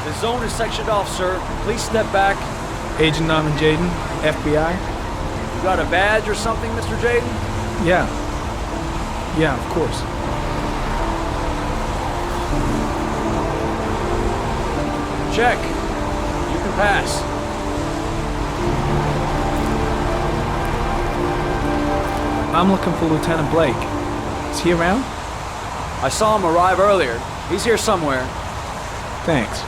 The zone is sectioned off, sir. Please step back. Agent Norman Jaden, FBI? You got a badge or something, Mr. Jaden? Yeah. Yeah, of course. Check. You can pass. I'm looking for Lieutenant Blake. Is he around? I saw him arrive earlier. He's here somewhere. Thanks.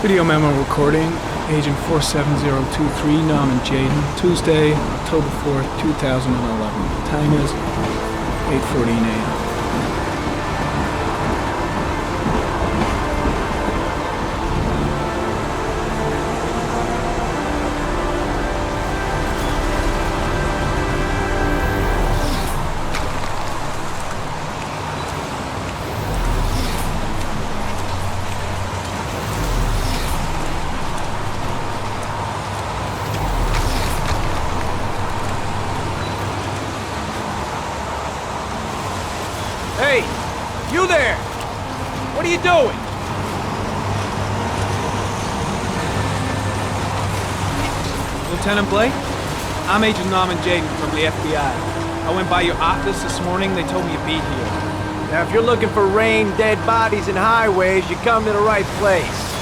Video memo recording, Agent 47023, Norman Jaden, Tuesday, October 4th, 2011. Time is 8:14 a.m. Hey! You there! What are you doing? Lieutenant Blake? I'm Agent Norman Jaden from the FBI. I went by your office this morning, they told me you'd be here. Now, if you're looking for rain, dead bodies, and highways, you come to the right place.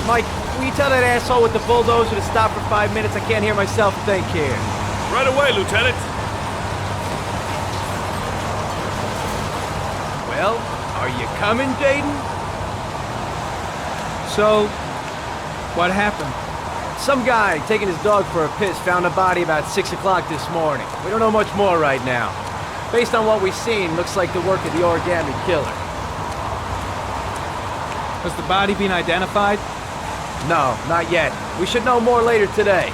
Mike, will you tell that asshole with the bulldozer to stop for 5 minutes? I can't hear myself think here. Right away, Lieutenant. Well, are you coming, Jaden? So, what happened? Some guy taking his dog for a piss found a body about 6 o'clock this morning. We don't know much more right now. Based on what we've seen, looks like the work of the origami killer. Has the body been identified? No, not yet. We should know more later today.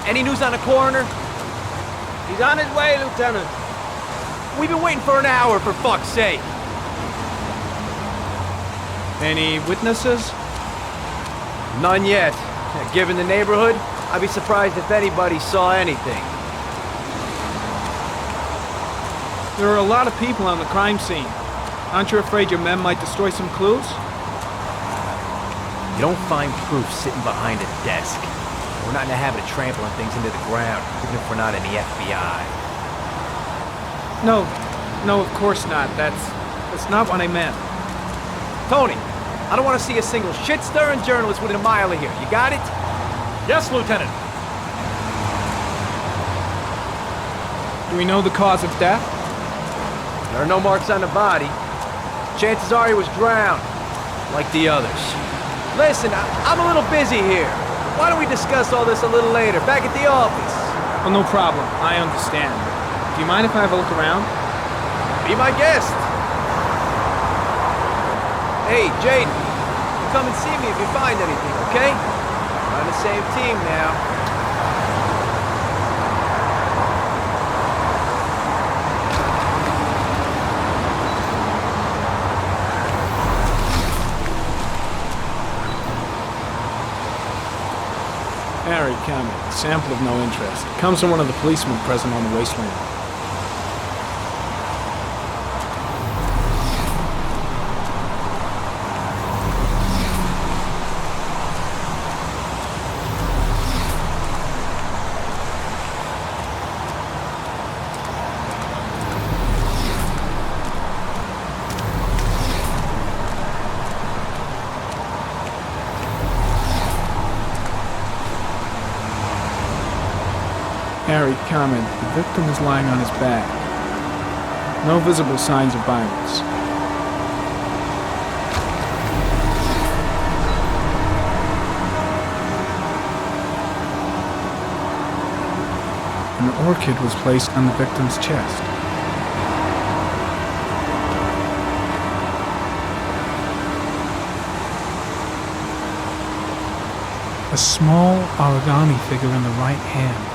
Any news on the coroner? He's on his way, Lieutenant. We've been waiting for an hour, for fuck's sake. Any witnesses? None yet. Given the neighborhood, I'd be surprised if anybody saw anything. There are a lot of people on the crime scene. Aren't you afraid your men might destroy some clues? You don't find proof sitting behind a desk. We're not in the habit of trampling things into the ground, even if we're not in the FBI. No, of course not. That's not what I meant. Tony, I don't want to see a single shit-stirring journalist within a mile of here. You got it? Yes, Lieutenant. Do we know the cause of death? There are no marks on the body. Chances are he was drowned, like the others. Listen, I'm a little busy here. Why don't we discuss all this a little later, back at the office? Oh, no problem. I understand. Do you mind if I have a look around? Be my guest. Hey, Jaden, come and see me if you find anything, okay? We're on the same team now. Harry comment. Sample of no interest. Comes from one of the policemen present on the wasteland. Harry comment. The victim is lying on his back. No visible signs of violence. An orchid was placed on the victim's chest. A small origami figure in the right hand.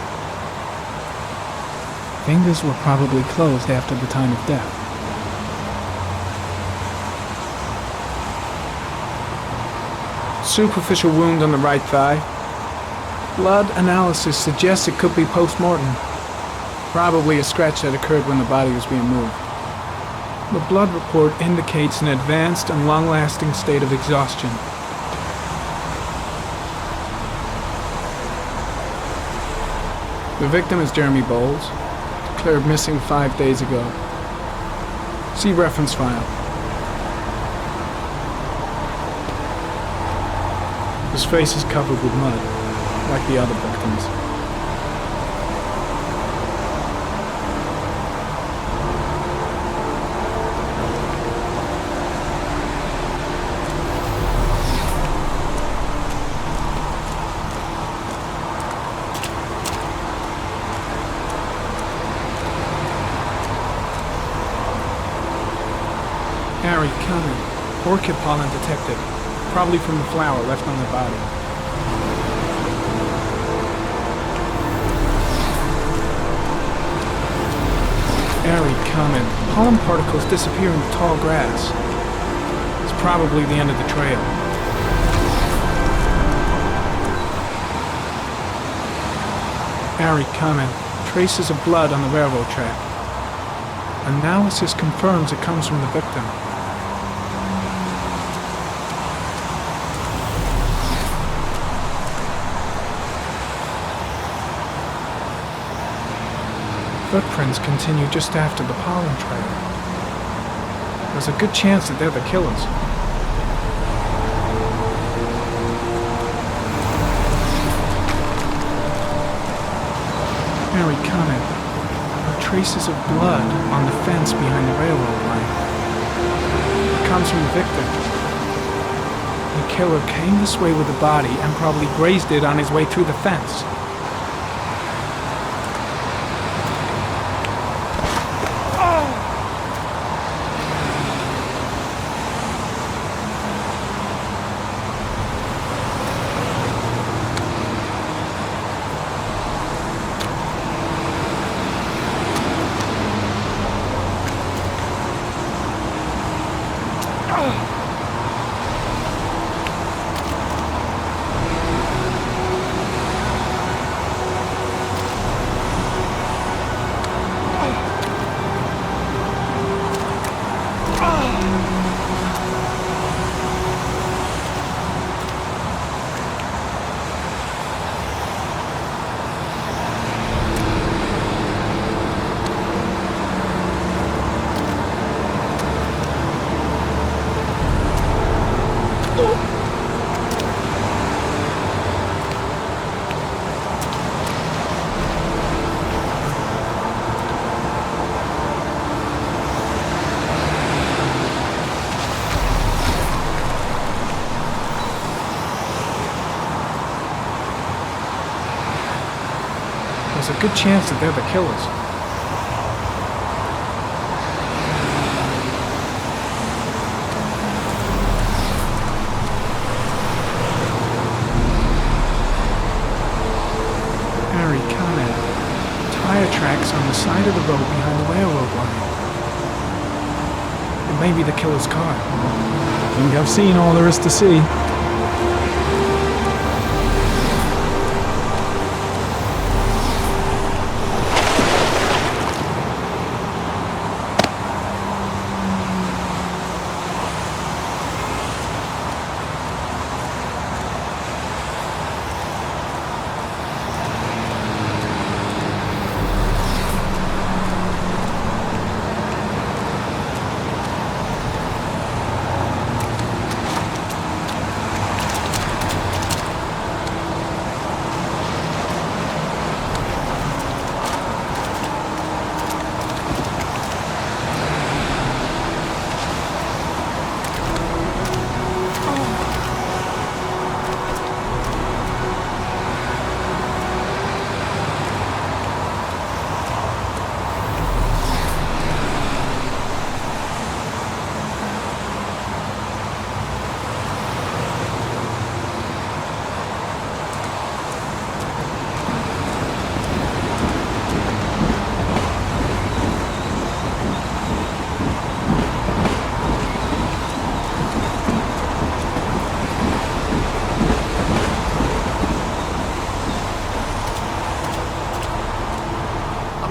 Fingers were probably closed after the time of death. Superficial wound on the right thigh. Blood analysis suggests it could be post-mortem. Probably a scratch that occurred when the body was being moved. The blood report indicates an advanced and long-lasting state of exhaustion. The victim is Jeremy Bowles, declared missing 5 days ago. See reference file. His face is covered with mud, like the other victims. Harry Cumming, orchid pollen detected, probably from the flower left on the body. Harry Cumming, pollen particles disappear in the tall grass. It's probably the end of the trail. Harry Cumming, traces of blood on the railroad track. Analysis confirms it comes from the victim. Footprints continue just after the pollen trail. There's a good chance that they're the killers. Harry Cumming. There are traces of blood on the fence behind the railroad line. It comes from the victim. The killer came this way with the body and probably grazed it on his way through the fence. There's a good chance that they're the killers. Harry Cumming. Tire tracks on the side of the road behind the railroad line. It may be the killer's car. I think I've seen all there is to see.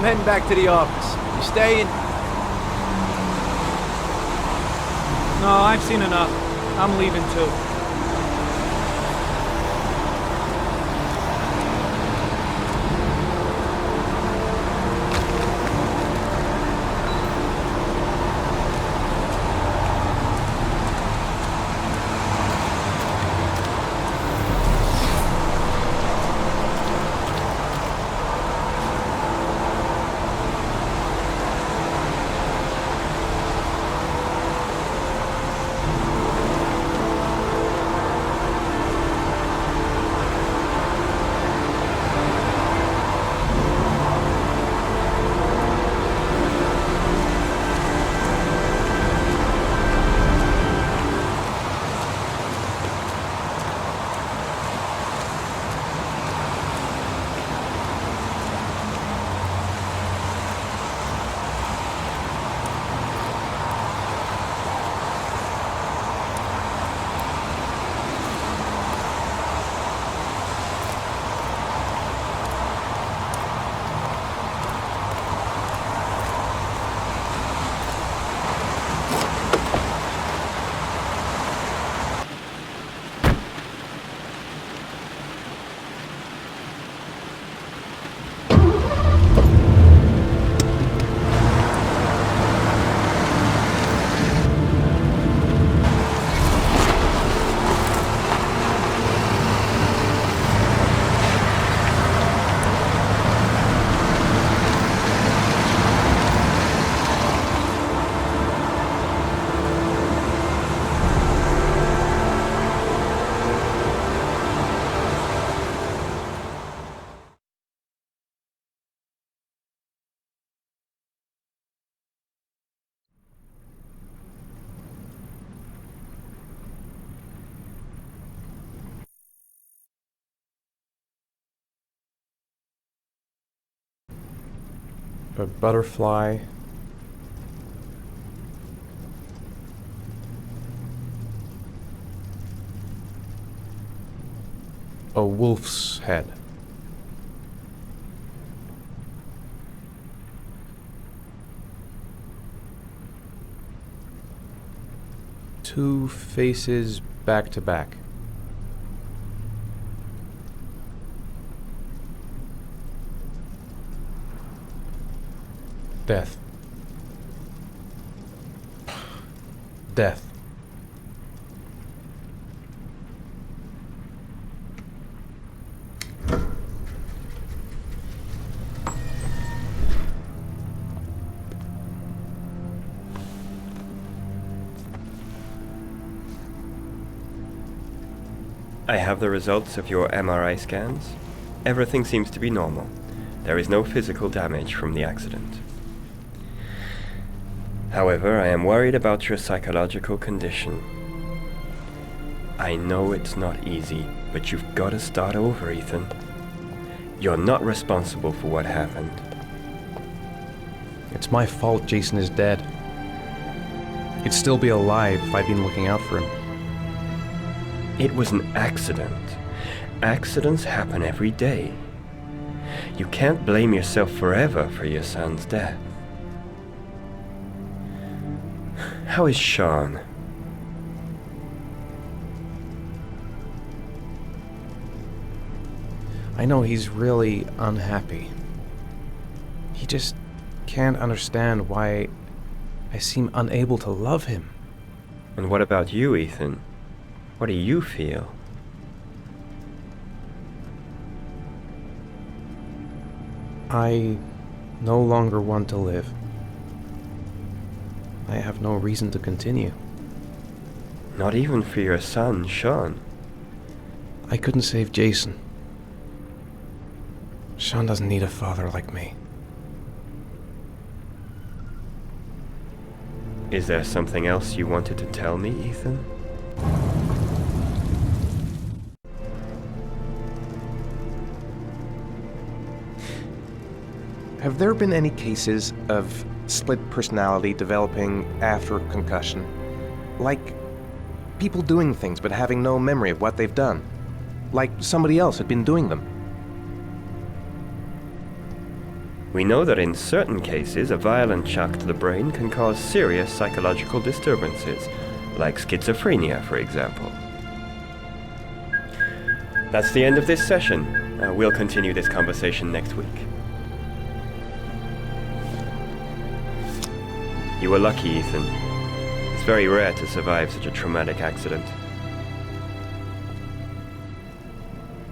I'm heading back to the office. You staying? No, I've seen enough. I'm leaving too. A butterfly. A wolf's head. Two faces back to back. Death. Death. I have the results of your MRI scans. Everything seems to be normal. There is no physical damage from the accident. However, I am worried about your psychological condition. I know it's not easy, but you've got to start over, Ethan. You're not responsible for what happened. It's my fault Jason is dead. He'd still be alive if I'd been looking out for him. It was an accident. Accidents happen every day. You can't blame yourself forever for your son's death. How is Sean? I know he's really unhappy. He just can't understand why I seem unable to love him. And what about you, Ethan? What do you feel? I no longer want to live. I have no reason to continue. Not even for your son, Sean. I couldn't save Jason. Sean doesn't need a father like me. Is there something else you wanted to tell me, Ethan? Have there been any cases of split personality developing after concussion? Like people doing things but having no memory of what they've done? Like somebody else had been doing them? We know that in certain cases, a violent shock to the brain can cause serious psychological disturbances, like schizophrenia, for example. That's the end of this session. We'll continue this conversation next week. You were lucky, Ethan. It's very rare to survive such a traumatic accident.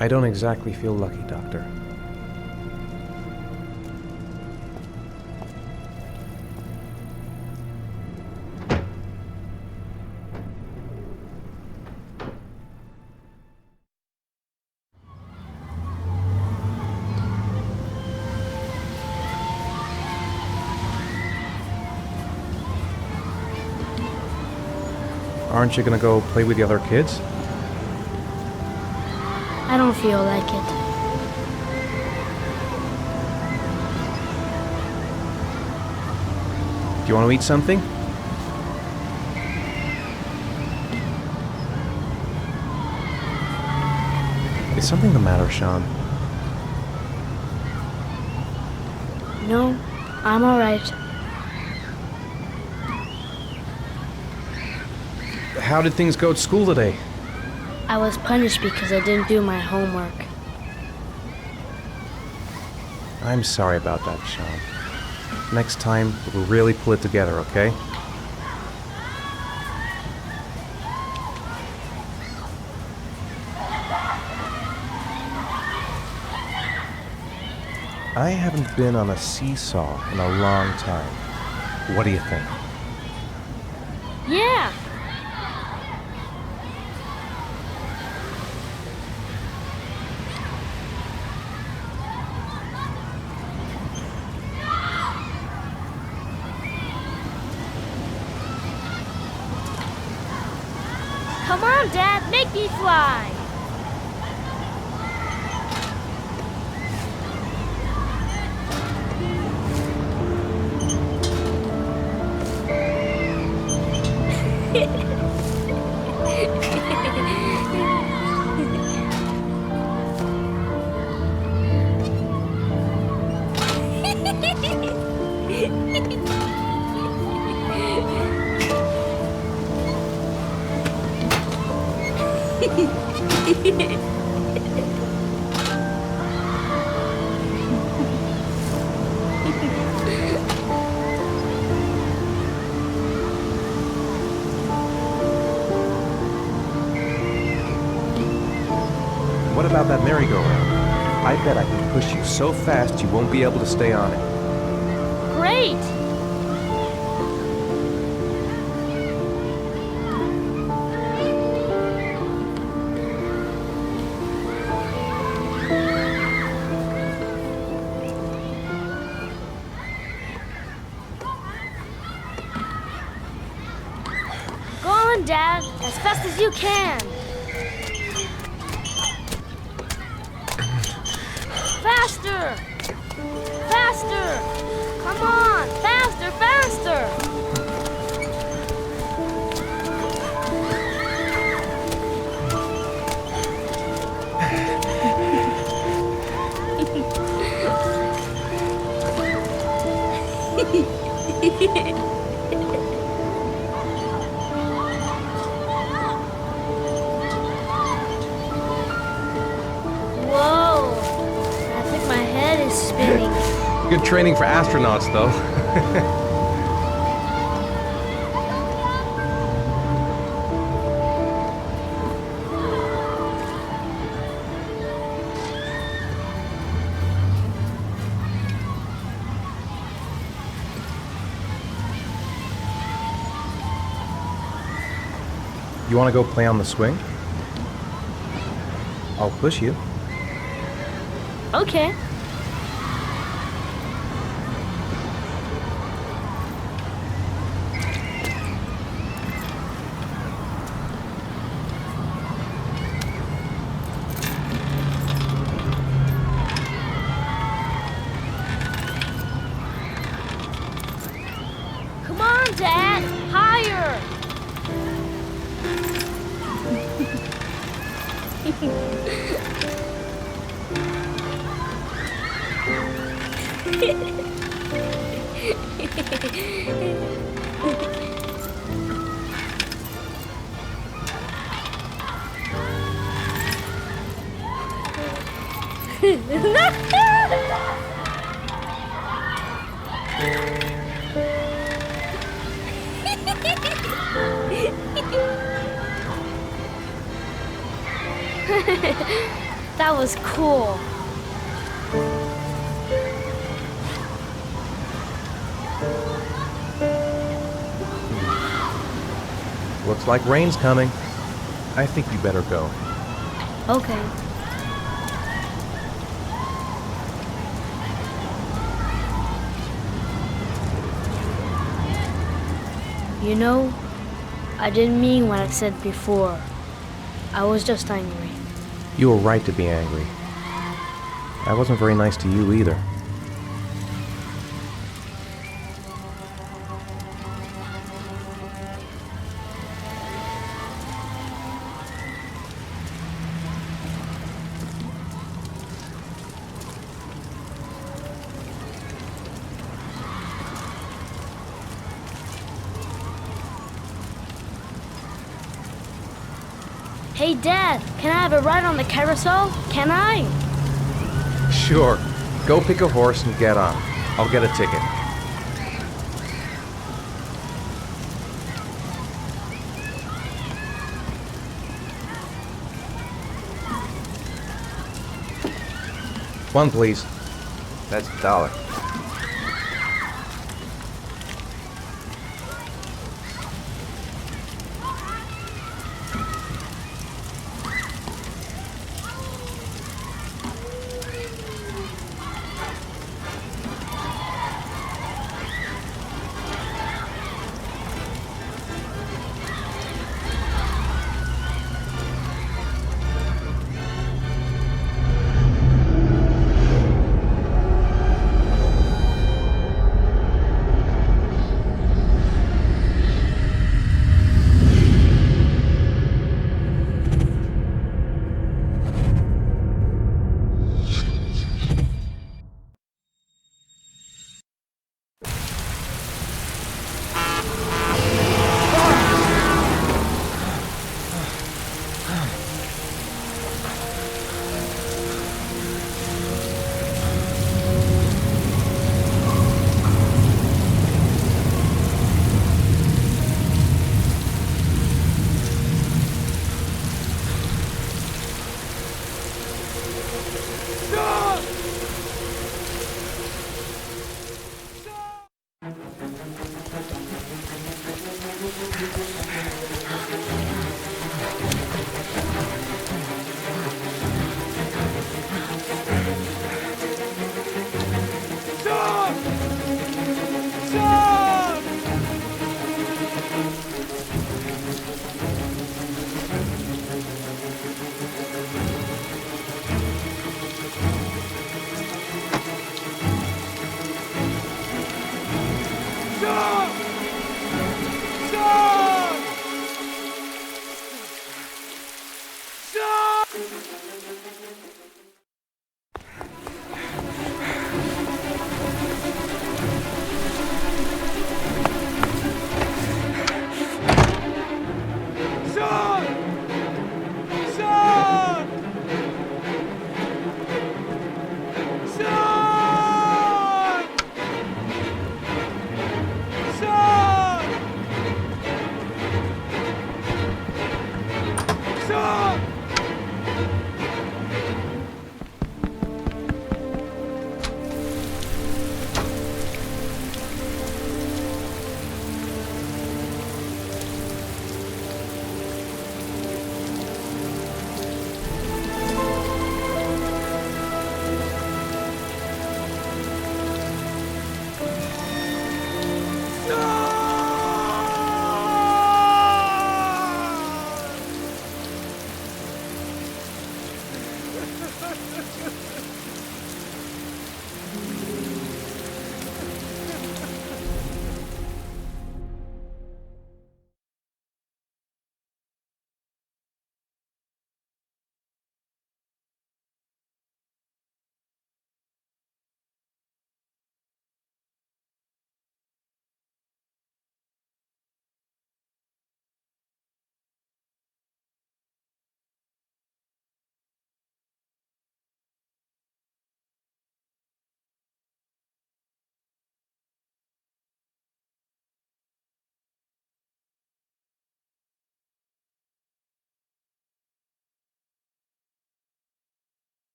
I don't exactly feel lucky, Doctor. Aren't you gonna go play with the other kids? I don't feel like it. Do you want to eat something? Is something the matter, Sean? No, I'm alright. How did things go at school today? I was punished because I didn't do my homework. I'm sorry about that, Sean. Next time, we'll really pull it together, okay? I haven't been on a seesaw in a long time. What do you think? Yeah! Come on, Dad, make me fly! What about that merry-go-round? I bet I can push you so fast you won't be able to stay on it. Great! Go on, Dad, as fast as you can. Faster! Faster! Come on! Faster, faster! Whoa! I think my head is spinning. Good training for astronauts, though. You want to go play on the swing? I'll push you. Okay. Come on, Dad! Higher! That was cool. Looks like rain's coming. I think you better go. Okay. You know, I didn't mean what I said before. I was just angry. You were right to be angry. I wasn't very nice to you either. Hey, Dad, can I have a ride on the carousel? Can I? Sure. Go pick a horse and get on. I'll get a ticket. One, please. That's $1.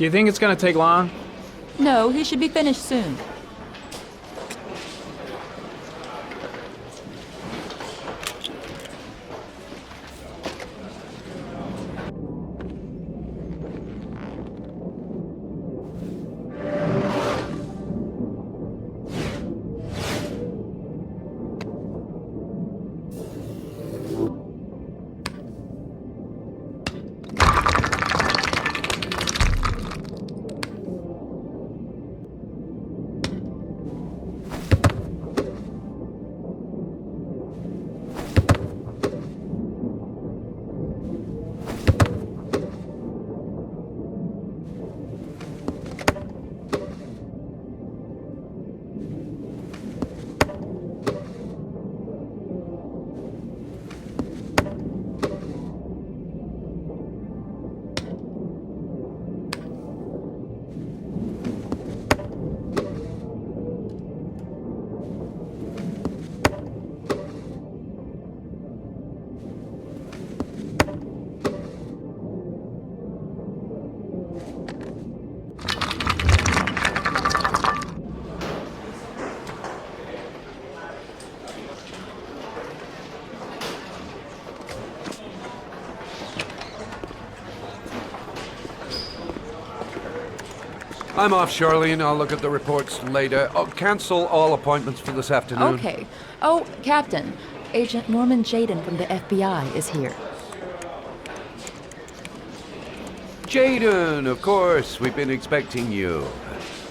Do you think it's gonna take long? No, he should be finished soon. I'm off, Charlene. I'll look at the reports later. Oh, cancel all appointments for this afternoon. Okay. Oh, Captain, Agent Norman Jaden from the FBI is here. Jaden, of course. We've been expecting you.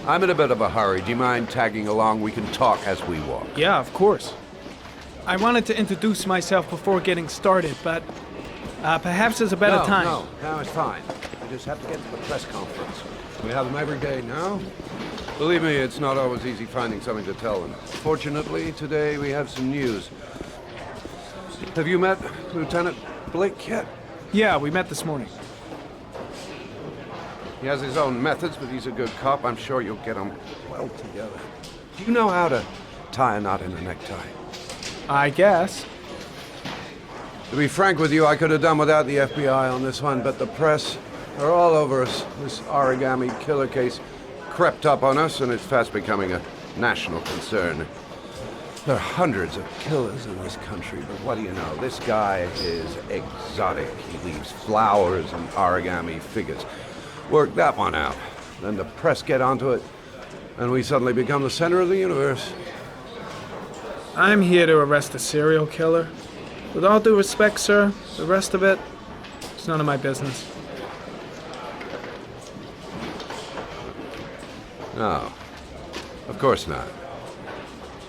I'm in a bit of a hurry. Do you mind tagging along? We can talk as we walk. Yeah, of course. I wanted to introduce myself before getting started, but perhaps there's a better time. No, now it's fine. We just have to get to the press conference. We have them every day now. Believe me, it's not always easy finding something to tell them. Fortunately, today we have some news. Have you met Lieutenant Blake yet? Yeah, we met this morning. He has his own methods, but he's a good cop. I'm sure you'll get them well together. Do you know how to tie a knot in a necktie? I guess. To be frank with you, I could have done without the FBI on this one, but the press are all over us. This origami killer case crept up on us, and it's fast becoming a national concern. There are hundreds of killers in this country, but what do you know? This guy is exotic. He leaves flowers and origami figures. Work that one out. Then the press get onto it, and we suddenly become the center of the universe. I'm here to arrest a serial killer. With all due respect, sir, the rest of it, it's none of my business. No, of course not.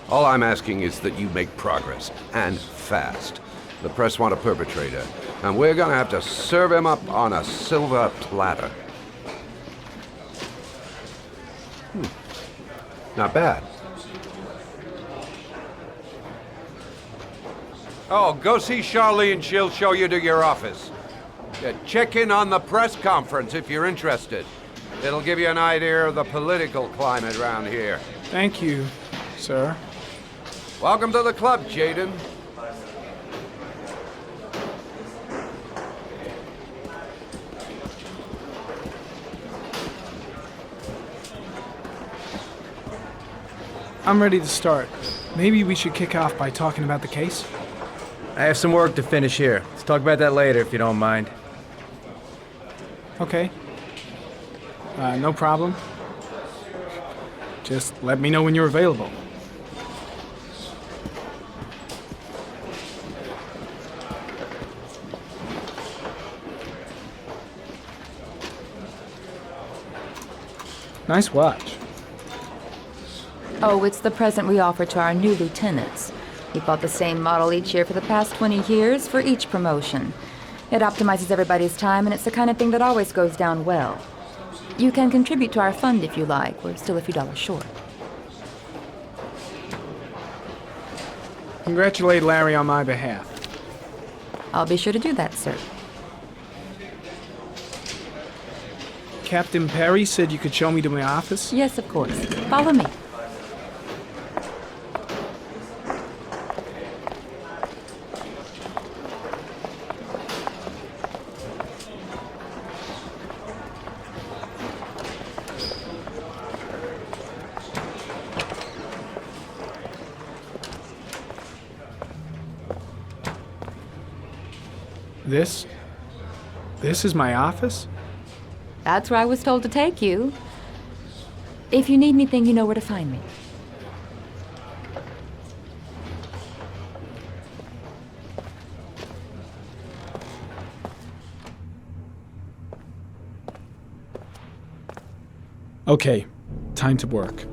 All I'm asking is that you make progress, and fast. The press want a perpetrator, and we're gonna have to serve him up on a silver platter. Not bad. Oh, go see Charlene. She'll show you to your office. Yeah, check in on the press conference if you're interested. It'll give you an idea of the political climate around here. Thank you, sir. Welcome to the club, Jaden. I'm ready to start. Maybe we should kick off by talking about the case? I have some work to finish here. Let's talk about that later if you don't mind. Okay. No problem. Just let me know when you're available. Nice watch. Oh, it's the present we offer to our new lieutenants. We bought the same model each year for the past 20 years for each promotion. It optimizes everybody's time, and it's the kind of thing that always goes down well. You can contribute to our fund if you like. We're still a few dollars short. Congratulate Larry on my behalf. I'll be sure to do that, sir. Captain Perry said you could show me to my office? Yes, of course. Follow me. This is my office? That's where I was told to take you. If you need anything, you know where to find me. Okay, time to work.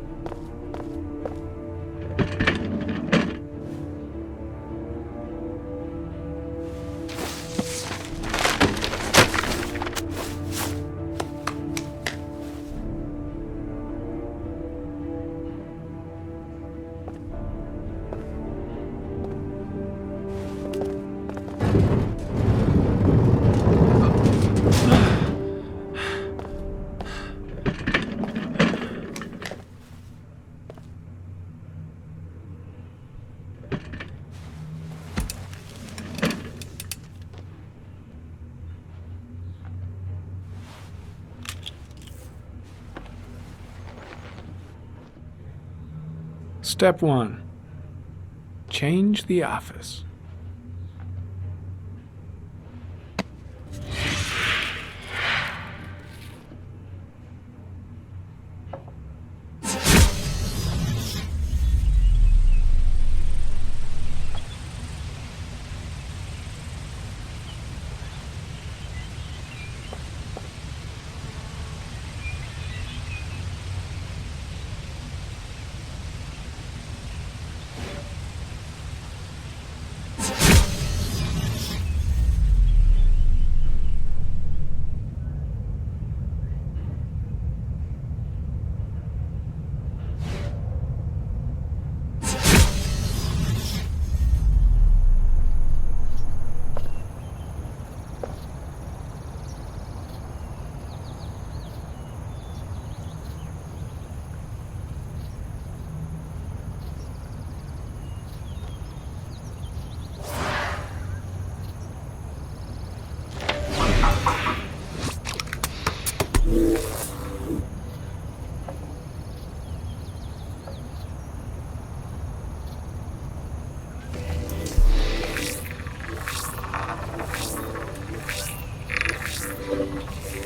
Step 1. Change the office.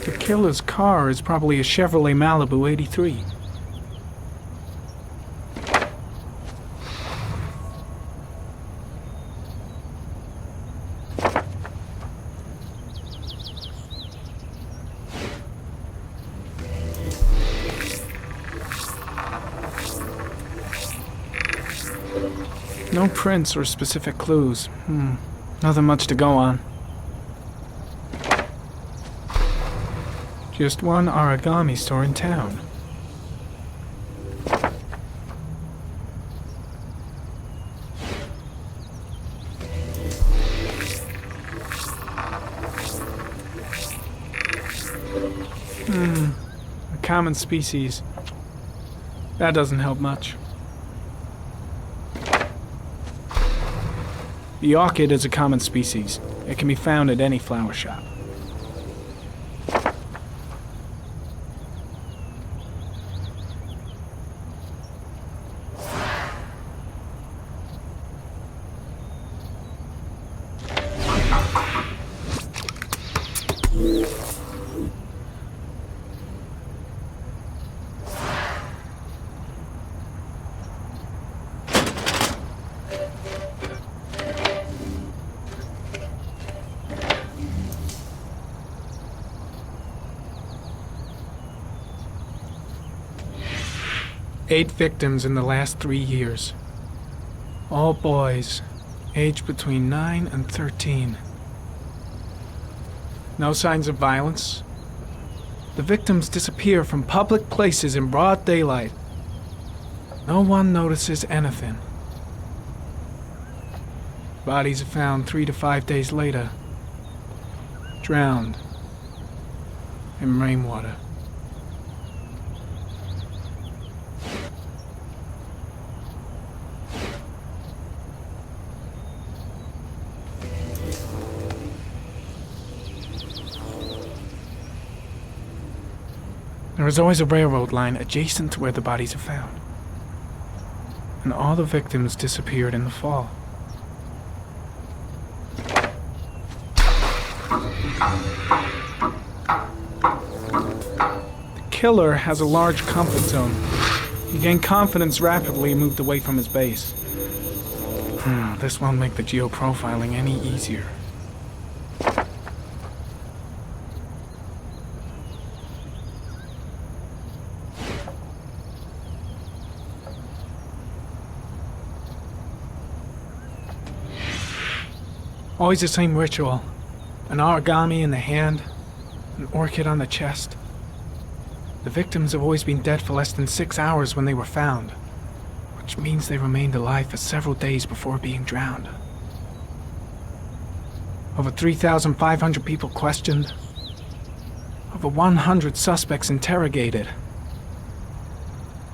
The killer's car is probably a Chevrolet Malibu 83. No prints or specific clues. Nothing much to go on. Just one origami store in town. A common species. That doesn't help much. The orchid is a common species. It can be found at any flower shop. Eight victims in the last 3 years. All boys, aged between 9 and 13. No signs of violence. The victims disappear from public places in broad daylight. No one notices anything. Bodies are found 3 to 5 days later, drowned in rainwater. There is always a railroad line adjacent to where the bodies are found. And all the victims disappeared in the fall. killer has a large comfort zone. He gained confidence rapidly and moved away from his base. This won't make the geoprofiling any easier. Always the same ritual. An origami in the hand, an orchid on the chest. The victims have always been dead for less than 6 hours when they were found, which means they remained alive for several days before being drowned. Over 3,500 people questioned. Over 100 suspects interrogated.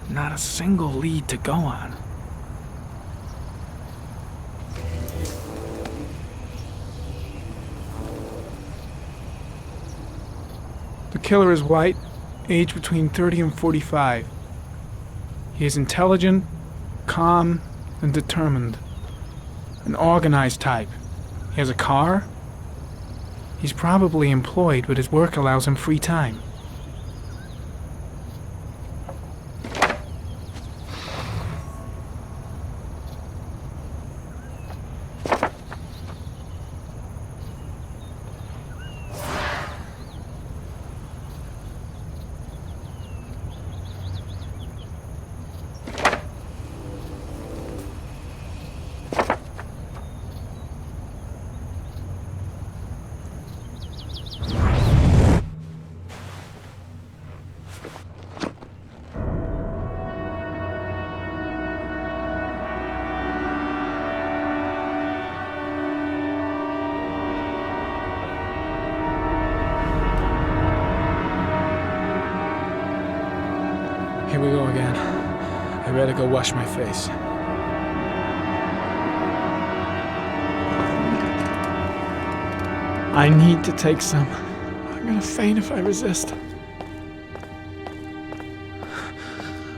Not a single lead to go on. The killer is white, aged between 30 and 45. He is intelligent, calm, and determined. An organized type. He has a car. He's probably employed, but his work allows him free time. Here we go again. I better go wash my face. I need to take some. I'm gonna faint if I resist.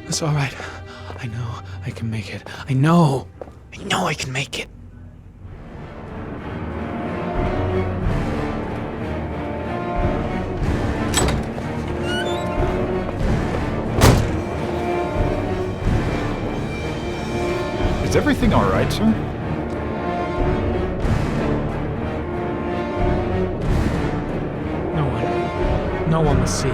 It's all right. I know I can make it. I know I can make it. Is everything all right, sir? No one will see.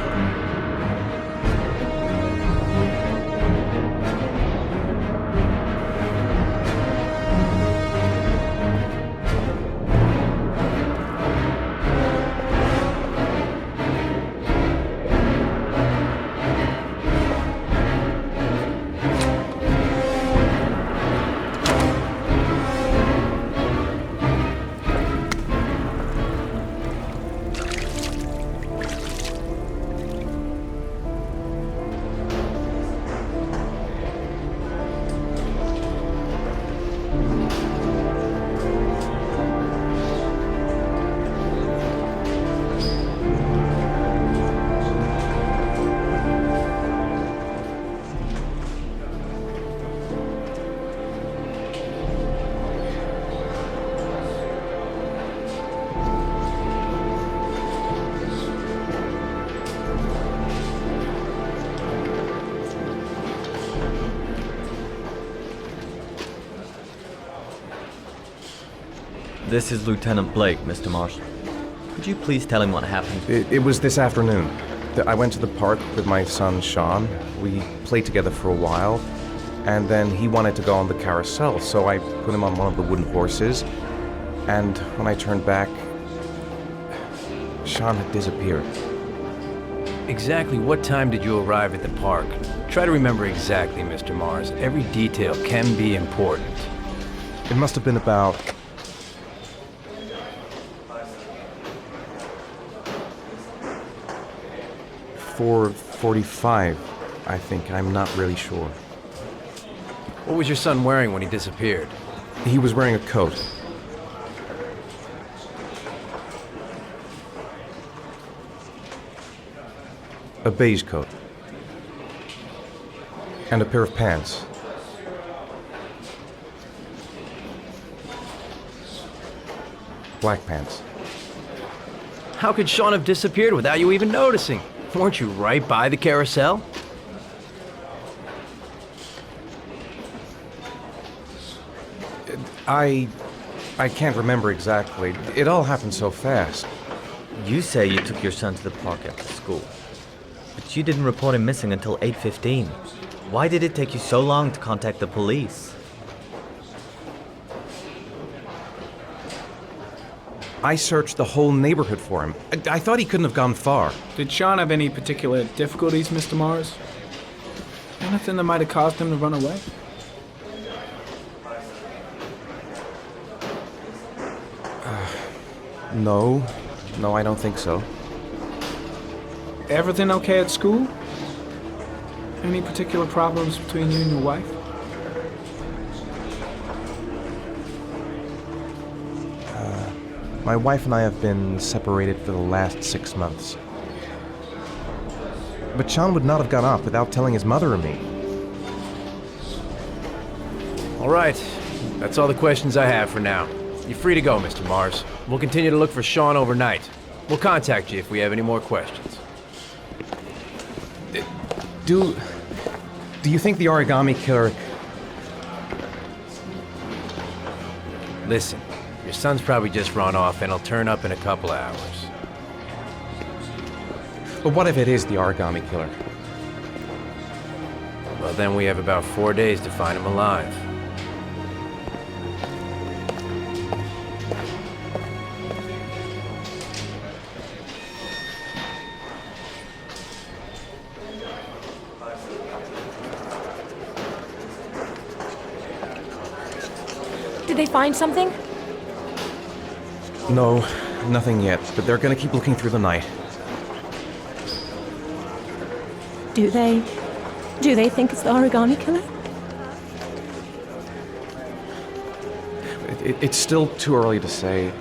This is Lieutenant Blake, Mr. Marshall. Could you please tell him what happened? It was this afternoon. I went to the park with my son, Sean. We played together for a while, and then he wanted to go on the carousel, so I put him on one of the wooden horses, and when I turned back, Sean had disappeared. Exactly what time did you arrive at the park? Try to remember exactly, Mr. Mars. Every detail can be important. It must have been about 4:45, I think. I'm not really sure. What was your son wearing when he disappeared? He was wearing a coat. A beige coat. And a pair of pants. Black pants. How could Sean have disappeared without you even noticing? Weren't you right by the carousel? I can't remember exactly. It all happened so fast. You say you took your son to the park after school, but you didn't report him missing until 8:15. Why did it take you so long to contact the police? I searched the whole neighborhood for him. I thought he couldn't have gone far. Did Sean have any particular difficulties, Mr. Mars? Anything that might have caused him to run away? No, I don't think so. Everything okay at school? Any particular problems between you and your wife? My wife and I have been separated for the last 6 months. But Sean would not have gone off without telling his mother or me. All right. That's all the questions I have for now. You're free to go, Mr. Mars. We'll continue to look for Sean overnight. We'll contact you if we have any more questions. Do you think the origami killer... Listen, your son's probably just run off and he'll turn up in a couple of hours. But what if it is the origami killer? Well, then we have about 4 days to find him alive. Did they find something? No, nothing yet, but they're gonna keep looking through the night. Do they think it's the origami killer? It's still too early to say.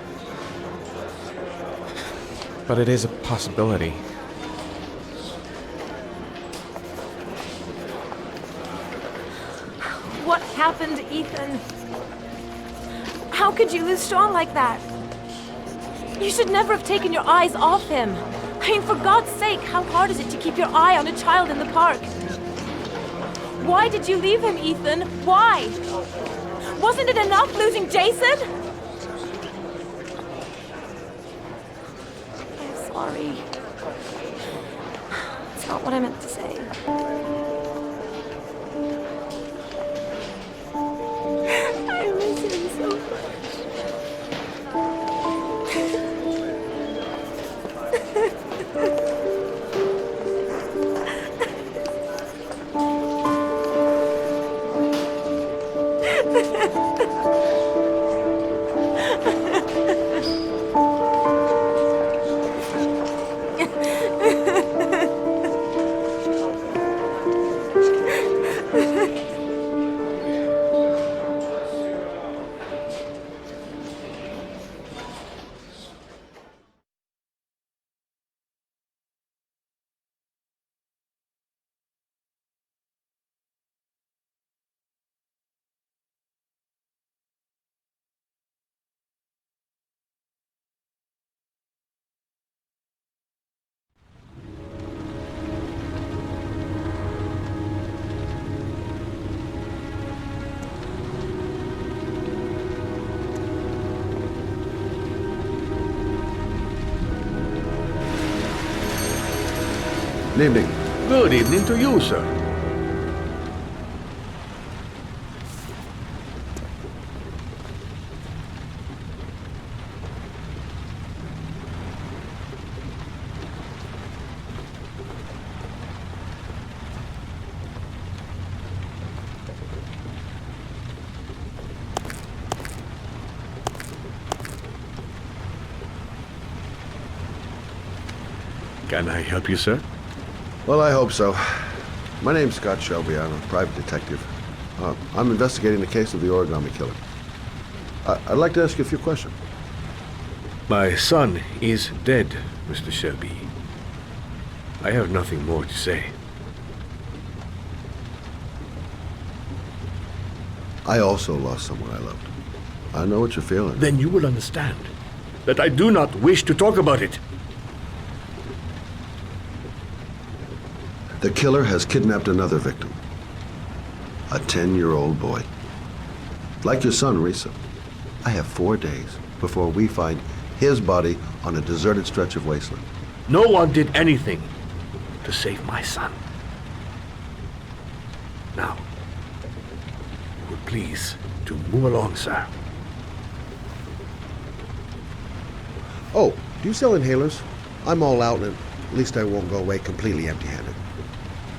But it is a possibility. What happened, Ethan? How could you lose Sean like that? You should never have taken your eyes off him. I mean, for God's sake, how hard is it to keep your eye on a child in the park? Why did you leave him, Ethan? Why? Wasn't it enough losing Jason? I'm sorry. It's not what I meant to say. I miss him so much. Good evening. Good evening to you, sir. Can I help you, sir? Well, I hope so. My name's Scott Shelby. I'm a private detective. I'm investigating the case of the origami killer. I'd like to ask you a few questions. My son is dead, Mr. Shelby. I have nothing more to say. I also lost someone I loved. I know what you're feeling. Then you will understand that I do not wish to talk about it. The killer has kidnapped another victim. A 10-year-old boy. Like your son, Risa. I have 4 days before we find his body on a deserted stretch of wasteland. No one did anything to save my son. Now, would please to move along, sir. Oh, do you sell inhalers? I'm all out, and at least I won't go away completely empty-handed.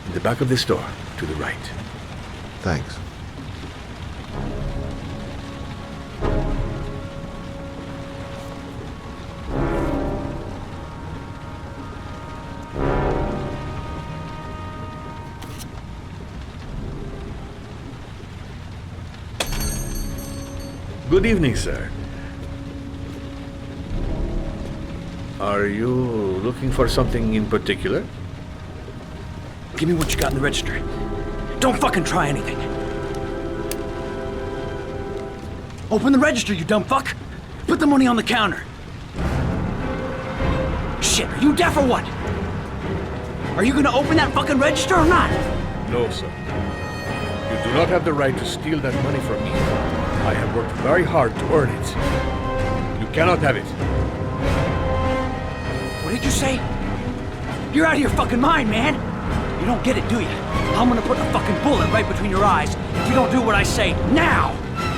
In the back of the store, to the right. Thanks. Good evening, sir. Are you looking for something in particular? Give me what you got in the register. Don't fucking try anything. Open the register, you dumb fuck! Put the money on the counter. Shit, are you deaf or what? Are you gonna open that fucking register or not? No, sir. You do not have the right to steal that money from me. I have worked very hard to earn it. You cannot have it. What did you say? You're out of your fucking mind, man! You don't get it, do you? I'm gonna put a fucking bullet right between your eyes if you don't do what I say now!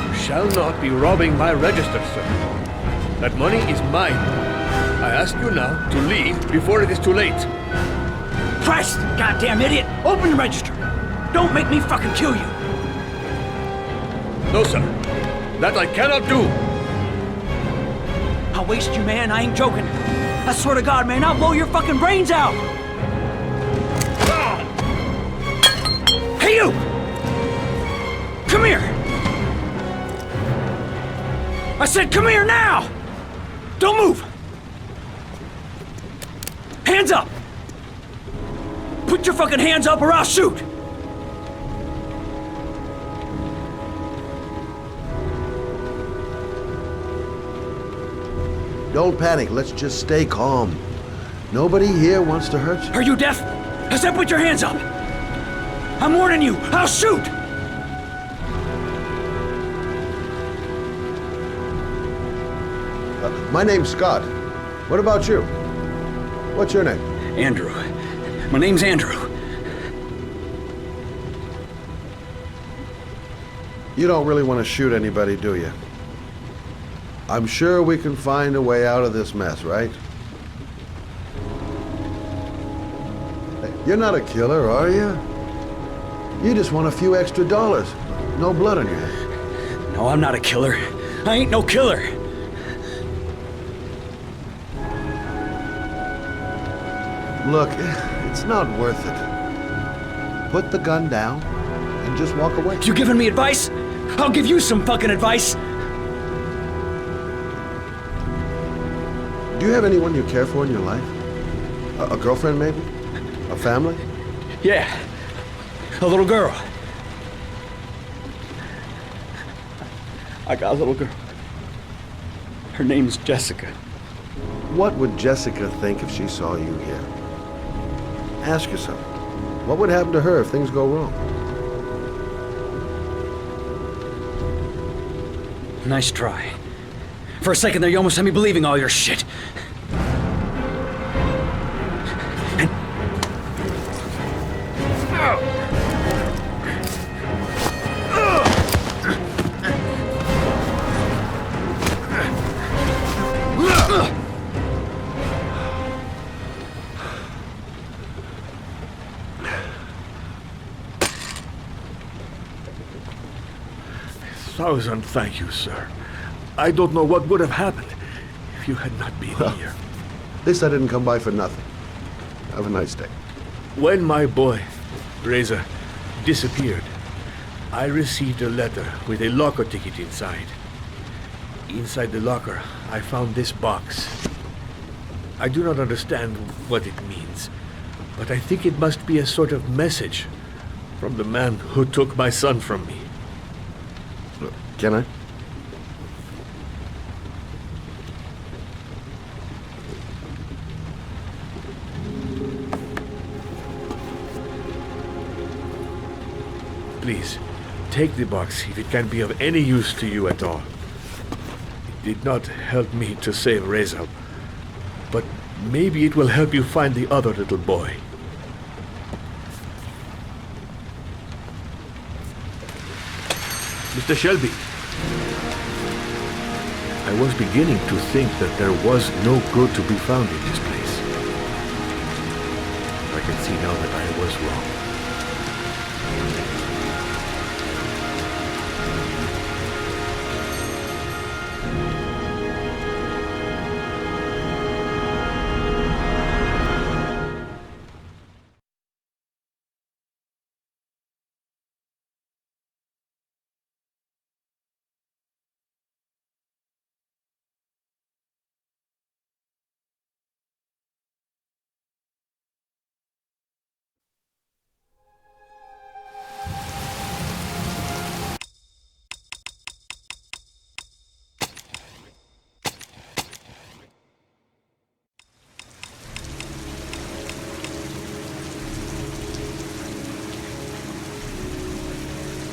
You shall not be robbing my register, sir. That money is mine. I ask you now to leave before it is too late. Christ, goddamn idiot! Open the register! Don't make me fucking kill you! No, sir. That I cannot do. I'll waste you, man. I ain't joking. I swear to God, man, I'll blow your fucking brains out! Hey, you! Come here! I said come here now! Don't move! Hands up! Put your fucking hands up or I'll shoot! Don't panic. Let's just stay calm. Nobody here wants to hurt you. Are you deaf? I said put your hands up! I'm warning you! I'll shoot! My name's Scott. What about you? What's your name? Andrew. My name's Andrew. You don't really want to shoot anybody, do you? I'm sure we can find a way out of this mess, right? You're not a killer, are you? You just want a few extra dollars. No blood on your hands. No, I'm not a killer. I ain't no killer. Look, it's not worth it. Put the gun down and just walk away. You giving me advice? I'll give you some fucking advice. Do you have anyone you care for in your life? A girlfriend, maybe? A family? Yeah. A little girl. I got a little girl. Her name's Jessica. What would Jessica think if she saw you here? Ask yourself, what would happen to her if things go wrong? Nice try. For a second there, you almost had me believing all your shit. Thousand thank you, sir. I don't know what would have happened if you had not been here. At least I didn't come by for nothing. Have a nice day. When my boy, Reza, disappeared, I received a letter with a locker ticket inside. Inside the locker, I found this box. I do not understand what it means, but I think it must be a sort of message from the man who took my son from me. Can I? Please, take the box if it can be of any use to you at all. It did not help me to save Reza, but maybe it will help you find the other little boy. Mr. Shelby, I was beginning to think that there was no good to be found in this place. I can see now that I was wrong.